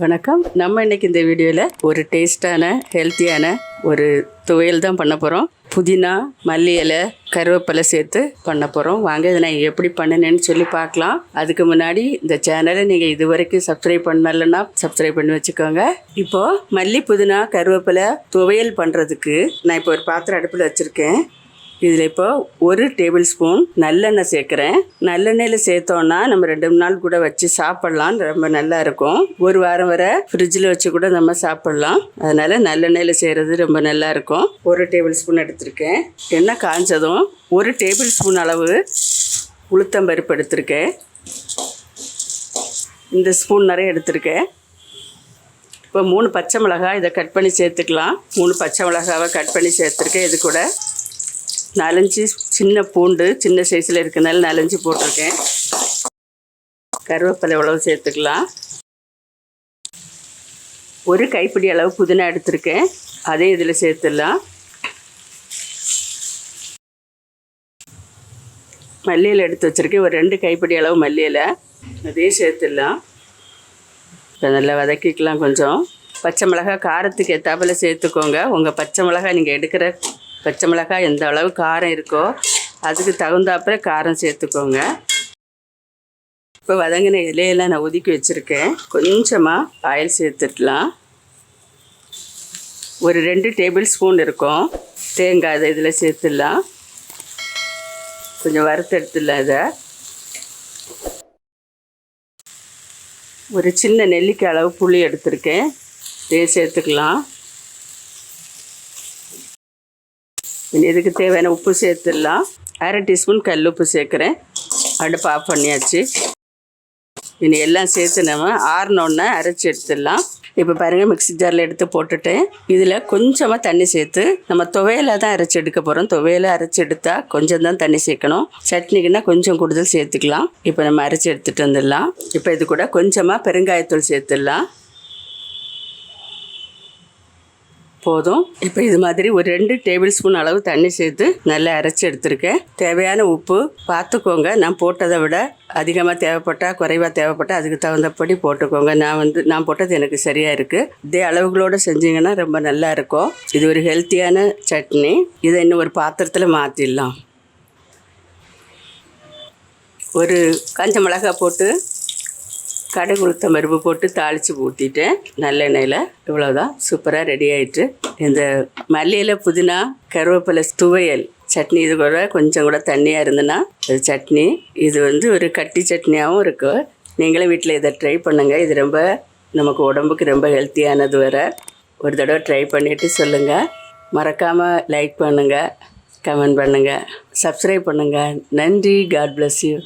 வணக்கம். நம்ம இன்னைக்கு இந்த வீடியோவில் ஒரு டேஸ்டான ஹெல்த்தியான ஒரு துவையல் தான் பண்ண போகிறோம். புதினா, மல்லி இலை, கருவேப்பிலை சேர்த்து பண்ண போகிறோம். வாங்க இதை நான் எப்படி பண்ணினேன்னு சொல்லி பார்க்கலாம். அதுக்கு முன்னாடி இந்த சேனலை நீங்கள் இது வரைக்கும் சப்ஸ்கிரைப் பண்ணலைன்னா சப்ஸ்கிரைப் பண்ணி வச்சுக்கோங்க. இப்போது மல்லி, புதினா, கருவேப்பிலை துவையல் பண்ணுறதுக்கு நான் இப்போ ஒரு பாத்திரம் அடுப்பில் வச்சுருக்கேன். இதில் இப்போ 1 டேபிள் ஸ்பூன் நல்லெண்ணெய் சேர்க்குறேன். நல்லெண்ணெயில் சேர்த்தோன்னா நம்ம 2-3 நாள் கூட வச்சு சாப்பிட்லாம். ரொம்ப நல்லா இருக்கும். ஒரு வாரம் வரை ஃப்ரிட்ஜில் வச்சு கூட நம்ம சாப்பிட்லாம். அதனால் நல்லெண்ணெயில் செய்கிறது ரொம்ப நல்லா இருக்கும். 1 டேபிள் ஸ்பூன் எடுத்திருக்கேன். எண்ணெய் காய்ஞ்சதும் 1 டேபிள் ஸ்பூன் அளவு உளுத்தம்பருப்பு எடுத்திருக்கேன். இந்த ஸ்பூன் நிறைய எடுத்திருக்கேன். இப்போ 3 பச்சை மிளகாய் இதை கட் பண்ணி சேர்த்துக்கலாம். 3 பச்சை மிளகாவை கட் பண்ணி சேர்த்துருக்கேன். இது கூட 4-5 சின்ன பூண்டு சின்ன சைஸில் இருக்கனால 4-5 போட்டிருக்கேன். கருவேப்பிலை எவ்வளவு சேர்த்துக்கலாம். 1 கைப்பிடி அளவு புதினா எடுத்திருக்கேன். அதையும் இதில் சேர்த்துடலாம். மல்லியில் எடுத்து வச்சுருக்கேன். ஒரு 2 கைப்பிடி அளவு மல்லியில் அதையும் சேர்த்துடலாம். இப்போ நல்லா வதக்கிக்கலாம். கொஞ்சம் பச்சை மிளகாய் காரத்துக்கு ஏற்றாப்பில் சேர்த்துக்கோங்க. உங்கள் பச்சை மிளகாய் நீங்கள் எடுக்கிற பச்சை மிளகாய் எந்த அளவு காரம் இருக்கோ அதுக்கு தகுந்தாப்புல காரம் சேர்த்துக்கோங்க. இப்போ வதங்கின இலையெல்லாம் நான் ஒதுக்கி வச்சுருக்கேன். கொஞ்சமாக ஆயில் சேர்த்துடலாம். ஒரு 2 டேபிள் ஸ்பூன் இருக்கும் தேங்காய். அதை இதில் சேர்த்துடலாம். கொஞ்சம் வறுத்து எடுத்துடலாம். இதை ஒரு சின்ன நெல்லிக்காய் அளவு புளி எடுத்திருக்கேன். இதை சேர்த்துக்கலாம். இதுக்கு தேவையான உப்பு சேர்த்துடலாம். 1/2 டீஸ்பூன் கல் உப்பு சேர்க்குறேன். அடுப்பு ஆஃப் பண்ணியாச்சு. இனி எல்லாம் சேர்த்து நம்ம ஆறினோடனே அரைச்சி எடுத்துடலாம். இப்போ பாருங்கள், மிக்ஸி ஜாரில் எடுத்து போட்டுட்டேன். இதில் கொஞ்சமாக தண்ணி சேர்த்து நம்ம துவையலாக தான் அரைச்சி எடுக்க போகிறோம். துவையலை அரைச்சி எடுத்தால் கொஞ்சம் தான் தண்ணி சேர்க்கணும். சட்னிக்குன்னா கொஞ்சம் கூடுதல் சேர்த்துக்கலாம். இப்போ நம்ம அரைச்சி எடுத்துகிட்டு வந்துடலாம். இப்போ இது கூட கொஞ்சமாக பெருங்காயத்தூள் சேர்த்துடலாம். போதும். இப்போ இது மாதிரி ஒரு 2 டேபிள் ஸ்பூன் அளவு தண்ணி சேர்த்து நல்லா அரைச்சி எடுத்துருக்கேன். தேவையான உப்பு பார்த்துக்கோங்க. நான் போட்டதை விட அதிகமாக தேவைப்பட்டால் குறைவாக தேவைப்பட்டால் அதுக்கு தகுந்தபடி போட்டுக்கோங்க. நான் போட்டது எனக்கு சரியாக இருக்குது. இதே அளவுகளோடு செஞ்சிங்கன்னா ரொம்ப நல்லா இருக்கும். இது ஒரு ஹெல்த்தியான சட்னி. இதை இன்னும் ஒரு பாத்திரத்தில் மாற்றிடலாம். ஒரு காஞ்ச மிளகாய் போட்டு கடுகு உளுத்தம் பருப்பு போட்டு தாளித்து ஊற்றிட்டேன் நல்லெண்ணெயில். இவ்வளோதான், சூப்பராக ரெடி ஆகிட்டு. இந்த மல்லியில் புதினா கருவேப்பிலை துவையல் சட்னி. இது கூட கொஞ்சம் கூட தண்ணியாக இருந்ததுன்னா அது சட்னி. இது ஒரு கட்டி சட்னியாகவும் இருக்கும். நீங்களும் வீட்டில் இதை ட்ரை பண்ணுங்கள். இது ரொம்ப நமக்கு உடம்புக்கு ரொம்ப ஹெல்த்தியானது வேறு. ஒரு தடவை ட்ரை பண்ணிவிட்டு சொல்லுங்கள். மறக்காமல் லைக் பண்ணுங்கள், கமெண்ட் பண்ணுங்கள், சப்ஸ்கிரைப் பண்ணுங்கள். நன்றி. God bless you.